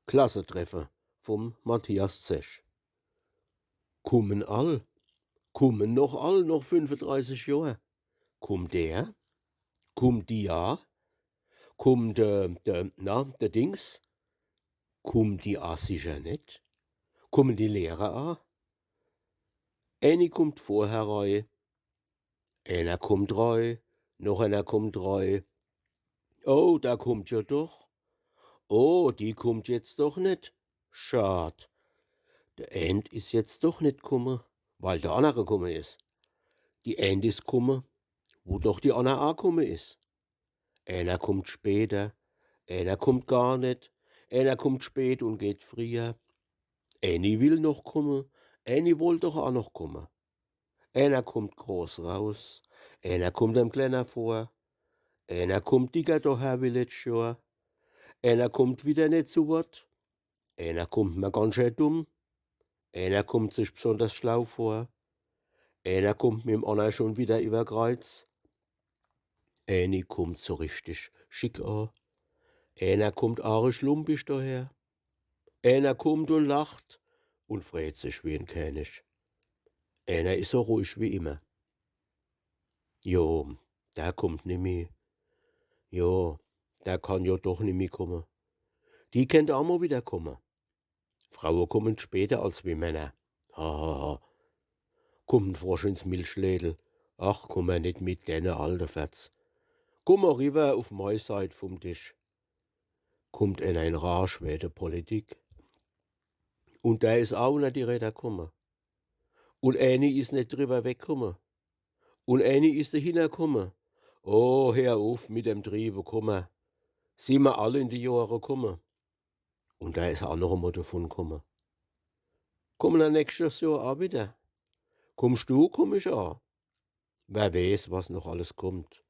Klassentreffen vom Matthias Zesch. Kummen all, kummen noch all noch 35 Johr. Kummt der? Kummt die ja? Kummt der Dings? Kummt die a sicher net? Kummen die Lehrer a? Eine kummt vorher rei, einer kummt rei, noch einer kummt rei. Oh, da kummt ja doch. Oh, die kummt jetzt doch net. Schad. Der End is jetzt doch net kumme, weil der andere kumme is. Die End is kumme, wo doch die Anna a kumme is. Einer kommt später, einer kommt gar net, einer kommt spät und geht früher. Eine will noch kumme, eine wollt doch auch noch kumme. Einer kommt groß raus, einer kommt em kleiner vor, einer kommt dicker daher wie letzt Jahr, einer kommt wieder net zu Wort, einer kommt mir ganz schön dumm, einer kommt sich besonders schlau vor, einer kommt mit'm Anna schon wieder über Kreuz, eine kommt so richtig schick an, einer kommt arisch lumpisch daher, einer kommt und lacht und freut sich wie 'n König. Einer is so ruhig wie immer. Jo, der kommt nimmi. Jo, der kann jo doch nimmi komme. Die kennt auch mal wieder komme. Frauen kommen später als wie Männer. Ha, ha, ha. Kommt 'n Frosch ins Milchlädel. Ach, komm er nicht mit denne alte Fetz. Komm mal rüber auf mei Seit vom Tisch. Kommt einer in Rage wegen der Politik. Und der is auch unter die Räder komme. Und eine is nicht drüber wegkomme. Und eine is dahinter komme. Oh, hör auf mit dem Triebe, komme. Sind wir alle in die Jahre komme. Und da is auch noch einmal davon komme. Kommen wir nächstes Jahr auch wieder. Kommst du, komm ich auch. Wer weiß, was noch alles kommt.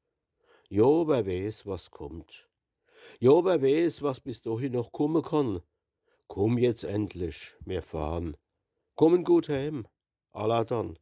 Jo, wer weiß, was kommt. Jo, wer weiß, was bis dahin noch kommen kann. Komm jetzt endlich, wir fahren. Kommen gut heim. Allah dann.